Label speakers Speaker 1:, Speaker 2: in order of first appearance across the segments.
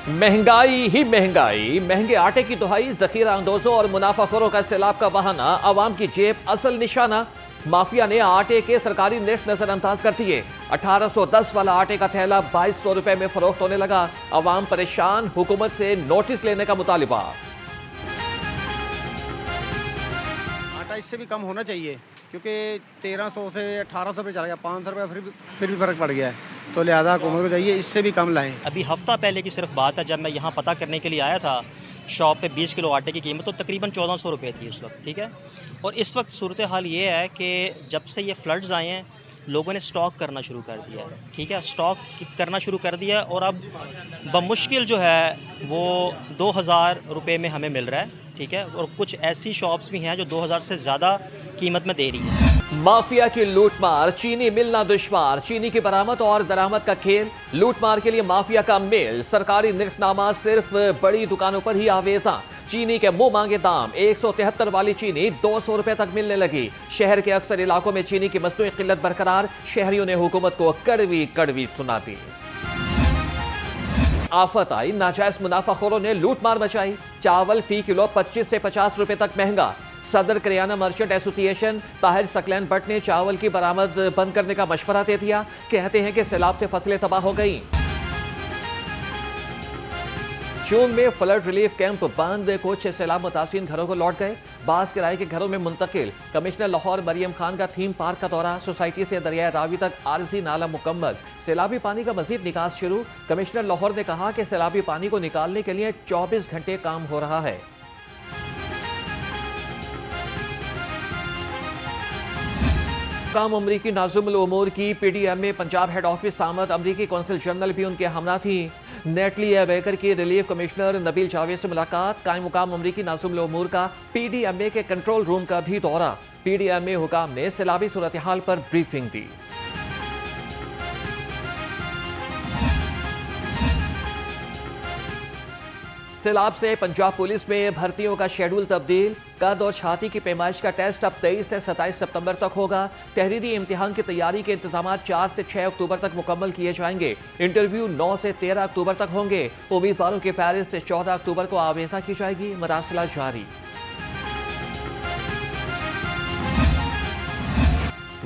Speaker 1: महंगाई ही महंगाई, महंगे आटे की दुहाई, जखीरा अंदोजों और मुनाफाखोरों का सैलाब का बहाना, आवाम की जेब असल निशाना। माफिया ने आटे के सरकारी निर्ख नजरअंदाज कर दिए। 1810 वाला आटे का थैला 2200 रुपए में फरोख्त होने लगा। आवाम परेशान, हुकूमत से नोटिस लेने का मुतालिबा।
Speaker 2: आटा इससे भी कम होना चाहिए क्योंकि 1300 से 1800 पे चला गया, 500 रुपये फिर भी फ़र्क पड़ गया है, तो लिहाजा हुकूमत को चाहिए इससे भी कम लाएं।
Speaker 3: अभी हफ्ता पहले की सिर्फ बात है, जब मैं यहाँ पता करने के लिए आया था शॉप पे 20 किलो आटे की कीमत तो तकरीबन 1400 रुपये थी उस वक्त, ठीक है। और इस वक्त सूरत हाल ये है कि जब से ये फ्लड्स आए हैं लोगों ने स्टॉक करना शुरू कर दिया है, ठीक है, स्टॉक करना शुरू कर दिया है और अब बमुश्किल जो है वो 2000 रुपये में हमें मिल रहा है, ठीक है। और कुछ ऐसी शॉप्स भी हैं जो 2000 से ज़्यादा कीमत में दे रही है।
Speaker 1: माफिया की लूटमार, चीनी मिलना दुश्वार, चीनी की बरामद और दरामद का खेल। लूटमार के लिए माफिया का मेल, सरकारी निर्खनामा सिर्फ बड़ी दुकानों पर ही आवेजा। चीनी के मुंह मांगे दाम, 173 वाली चीनी 200 रुपए तक मिलने लगी। शहर के अक्सर इलाकों में चीनी की मसनूई किल्लत बरकरार, शहरियों ने हुकूमत को कड़वी कड़वी सुना दी। आफत आई, नाजायज मुनाफाखोरों ने लूटमार मचाई। चावल फी किलो 25 से 50 रुपए तक महंगा। सदर करियाना मर्चेंट एसोसिएशन ताहिर सकलैन भट्ट ने चावल की बरामद बंद करने का मशवरा दे दिया। कहते हैं कि सैलाब से फसलें तबाह हो गई। जून में फ्लड रिलीफ कैंप बंद, कुछ सैलाब मुतासिर घरों को लौट गए, बास किराए के घरों में मुंतकिल। कमिश्नर लाहौर मरियम खान का थीम पार्क का दौरा, सोसाइटी से दरिया रावी तक आरजी नाला मुकम्मल। सैलाबी पानी का मजीद निकास शुरू। कमिश्नर लाहौर ने कहा कि सैलाबी पानी को निकालने के लिए 24 घंटे काम हो रहा है। काम अमरीकी नाज़िमुल उमूर की पीडीएम में पंजाब हेड ऑफिस आमद, अमरीकी कौंसल जनरल भी उनके हमरा थी। नेटली बेकर की रिलीफ कमिश्नर नबील जावेद से मुलाकात। कायम मुकाम अमरीकी नाज़िमुल उमूर का पीडीएमए के कंट्रोल रूम का भी दौरा। पीडीएमए हुकाम ने सैलाबी सूरत हाल पर ब्रीफिंग दी। सैलाब से पंजाब पुलिस में भर्तियों का शेड्यूल तब्दील। कद और छाती की पैमाइश का टेस्ट अब 23 से 27 सितंबर तक होगा। तहरीरी इम्तिहान की तैयारी के इंतजाम 4 से 6 अक्टूबर तक मुकम्मल किए जाएंगे। इंटरव्यू 9 से 13 अक्टूबर तक होंगे। उम्मीदवारों की फहरिस्त 14 अक्टूबर को आवेजा की जाएगी। मरासिला जारी।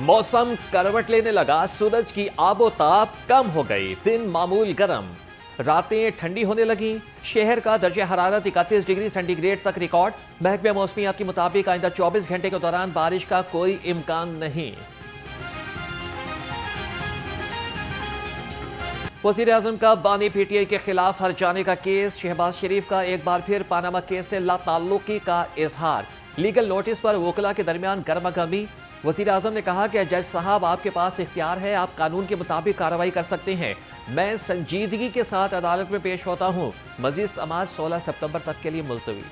Speaker 1: मौसम करवट लेने लगा, सूरज की आबोताब कम हो गई, दिन मामूल गर्म, रातें ठंडी होने लगी। शहर का दर्जा हरारत 31 डिग्री सेंटीग्रेड तक रिकॉर्ड। महकमे मौसमियात के मुताबिक आइंदा 24 घंटे के दौरान बारिश का कोई इम्कान नहीं। वज़ीर आज़म का बानी पीटीआई के खिलाफ हर जाने का केस। शहबाज शरीफ का एक बार फिर पानामा केस से लाताल्लुकी का इजहार। लीगल नोटिस पर वकला के दरमियान गर्मागर्मी। वज़ीर आज़म ने कहा कि जज साहब आपके पास इख्तियार है, आप कानून के मुताबिक कार्रवाई कर सकते हैं। मैं संजीदगी के साथ अदालत में पेश होता हूं। मजीद समाज 16 सितंबर तक के लिए मुलतवी।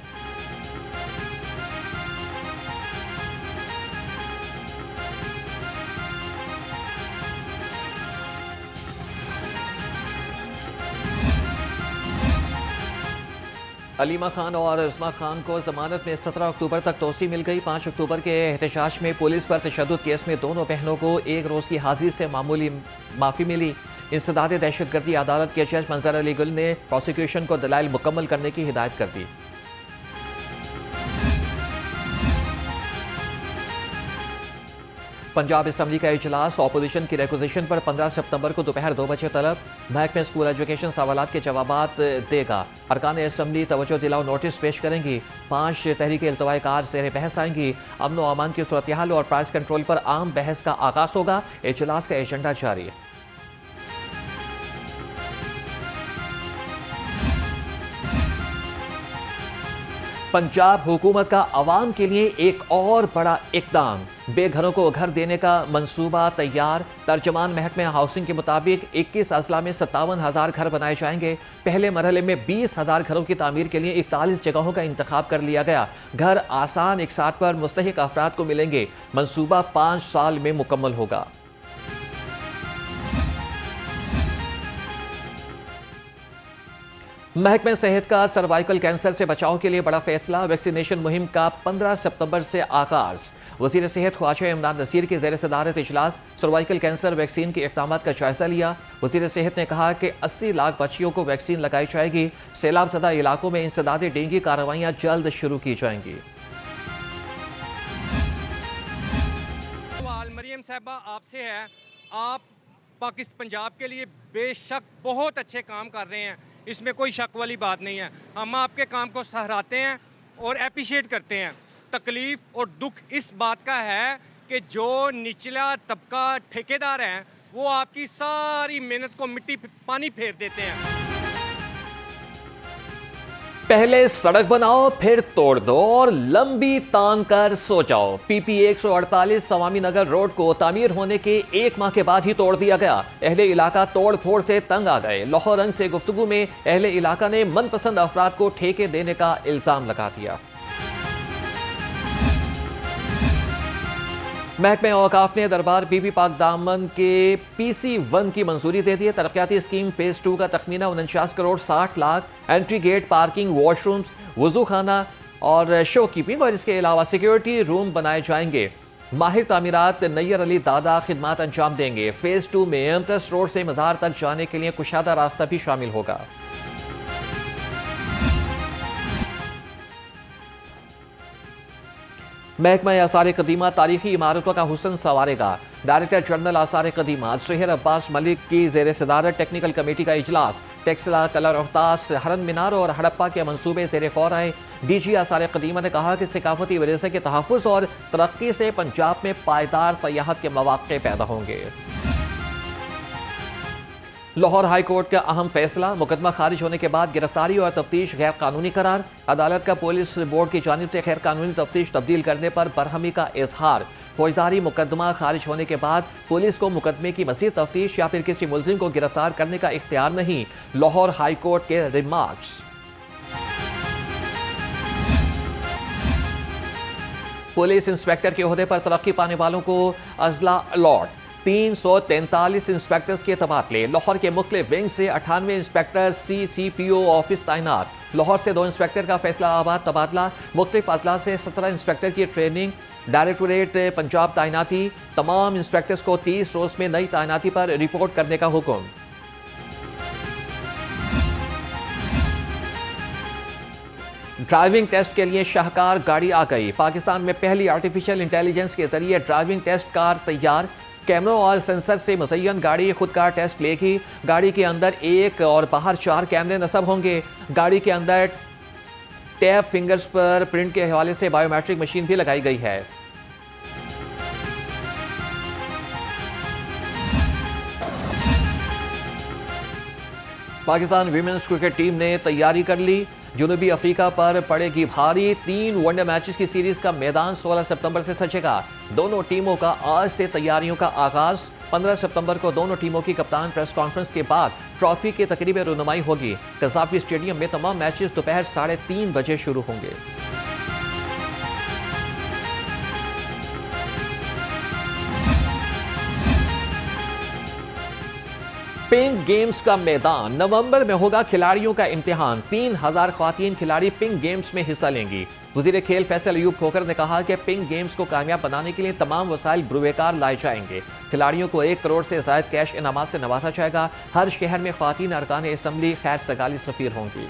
Speaker 1: अलीमा खान और उस्मा खान को जमानत में 17 अक्टूबर तक तोसी मिल गई। 5 अक्टूबर के एहतजाज में पुलिस पर तशद्दुद केस में दोनों बहनों को एक रोज की हाजिरी से मामूली माफी मिली। इंसदाद दहशतगर्दी अदालत के जज मंजर अली गुल ने प्रोसिक्यूशन को दलाइल मुकम्मल करने की हिदायत कर दी। पंजाब असम्बली का इजलास, ऑपोजिशन की रिक्वेजिशन पर 15 सितंबर को दोपहर 2 बजे तलब। महकमे स्कूल एजुकेशन सवालात के जवाबात देगा। अरकान असम्बली तवज्जो दिलाओ नोटिस पेश करेंगी। 5 तहरीक इल्तवाई कार ज़ेर बहस आएंगी। अमन व अमान की सूरत हाल और प्राइस कंट्रोल पर आम बहस का आगाज होगा। इजलास का एजेंडा जारी। पंजाब हुकूमत का अवाम के लिए एक और बड़ा इकदाम, बेघरों को घर देने का मंसूबा तैयार। तर्जमान महकमे हाउसिंग के मुताबिक 21 अजला में 57,000 घर बनाए जाएंगे। पहले मरहले में 20,000 घरों की तामीर के लिए 41 जगहों का इंतखाब कर लिया गया। घर आसान इकसार पर मुस्तहिक अफराद को मिलेंगे। मंसूबा 5 साल में मुकम्मल होगा। महकमे सेहत का सर्वाइकल कैंसर से बचाव के लिए बड़ा फैसला। वैक्सीनेशन मुहिम का 15 सितंबर से आगाज। वज़ीर सेहत ख्वाजा इमरान नसीर की ज़ेर सदारत इजलास सर्वाइकल कैंसर वैक्सीन के इक़दाम का जायजा लिया। वज़ीर सेहत ने कहा कि 80 लाख बच्चियों को वैक्सीन लगाई जाएगी। सैलाब ज़दा इलाकों में इंसदाद डेंगू कार्रवाइयाँ जल्द शुरू की जाएंगी।
Speaker 4: सवाल मरियम साहबा आपसे है, आप पाकिस्तान पंजाब के लिए बेशक बहुत अच्छे काम कर रहे हैं, इसमें कोई शक वाली बात नहीं है। हम आपके काम को सराहते हैं और अप्रिशिएट करते हैं। तकलीफ़ और दुख इस बात का है कि जो निचला तबका ठेकेदार हैं वो आपकी सारी मेहनत को मिट्टी पानी फेर देते हैं।
Speaker 1: पहले सड़क बनाओ फिर तोड़ दो और लंबी तान कर सो जाओ। पीपी 148 सवामी नगर रोड को तामीर होने के 1 माह के बाद ही तोड़ दिया गया। अहले इलाका तोड़ फोड़ से तंग आ गए। लाहौर रंग से गुफ्तगू में अहले इलाका ने मनपसंद अफराद को ठेके देने का इल्जाम लगा दिया। महकमे औकाफ ने दरबार बीबी पाक दामन के PC1 की मंजूरी दे दी है। तरक्याती स्कीम फेज 2 का तखमीना 49 crore 60 lakh, entry gate, parking, washrooms, वजू खाना और शो कीपिंग और इसके अलावा सिक्योरिटी रूम बनाए जाएंगे। माहिर तामीरात नैयर अली दादा खिदमात अंजाम देंगे। फेज 2 में एमप्रेस रोड से मज़ार तक जाने के लिए कुशादा रास्ता भी शामिल होगा। महकमा आसार कदीमा तारीखी इमारतों का हुस्न संवारेगा। डायरेक्टर जनरल आसार कदीमा शहर अब्बास मलिक की जेर सदारत टेक्निकल कमेटी का इजलास। टेक्सला, कलर अहतास, हरन मीनार और हड़प्पा के मंसूबे जेर गौर आए। DG आसार कदीमा ने कहा कि सकाफती विरासत के तहफ़्फ़ुज़ और तरक्की से पंजाब में पायदार सयाहत के मौक़े पैदा होंगे। लाहौर हाई कोर्ट का अहम फैसला, मुकदमा खारिज होने के बाद गिरफ्तारी और तफ्तीश गैर कानूनी करार। अदालत का पुलिस बोर्ड की जानिब से गैर कानूनी तफ्तीश तब्दील करने पर बरहमी का इजहार। फौजदारी मुकदमा खारिज होने के बाद पुलिस को मुकदमे की मज़ीद तफ्तीश या फिर किसी मुलजिम को गिरफ्तार करने का इख्तियार नहीं। लाहौर हाई कोर्ट के रिमार्क्स। पुलिस इंस्पेक्टर के ओहदे पर तरक्की पाने वालों को अजला अलॉट। 343 इंस्पेक्टर्स के तबादले। लाहौर के मुख्तलिफ विंग से 98 इंस्पेक्टर CCPO ऑफिस तैनात। लाहौर से 2 इंस्पेक्टर का फैसलाबाद तबादला। मुख्तलिफ अजला से 17 इंस्पेक्टर की ट्रेनिंग। डायरेक्टोरेट पंजाब तैनाती। तमाम इंस्पेक्टर्स को 30 रोज में नई तैनाती पर रिपोर्ट करने का हुक्म। ड्राइविंग टेस्ट के लिए शाहकार गाड़ी आ गई। पाकिस्तान में पहली आर्टिफिशियल इंटेलिजेंस के जरिए ड्राइविंग टेस्ट कार तैयार। कैमरों और सेंसर से मुज़य्यन गाड़ी खुद कार टेस्ट लेगी। गाड़ी के अंदर 1 और बाहर 4 कैमरे नस्ब होंगे। गाड़ी के अंदर टैप फिंगर्स पर प्रिंट के हवाले से बायोमेट्रिक मशीन भी लगाई गई है। पाकिस्तान विमेंस क्रिकेट टीम ने तैयारी कर ली। जनूबी अफ्रीका पर पड़ेगी भारी। 3 वनडे मैचेस की सीरीज का मैदान 16 सितंबर से सजेगा। दोनों टीमों का आज से तैयारियों का आगाज। 15 सितंबर को दोनों टीमों की कप्तान प्रेस कॉन्फ्रेंस के बाद ट्रॉफी की तकरीब रुनुमाई होगी। कज़ाफी स्टेडियम में तमाम मैचेस दोपहर 3:30 बजे शुरू होंगे। पिंक गेम्स का मैदान। नवंबर में होगा खिलाड़ियों का इम्तिहान। 3000 ख्वातीन खिलाड़ी पिंक गेम्स में हिस्सा लेंगी। वज़ीर खेल फैसल अयूब खोकर ने कहा कि पिंक गेम्स को कामयाब बनाने के लिए तमाम वसाइल बुरुएकार लाए जाएंगे। खिलाड़ियों को 1 करोड़ से ज़ायद कैश इनामात से नवाजा जाएगा। हर शहर में ख्वातीन अरकान असम्बली खैर सगाली सफ़ीर होंगी।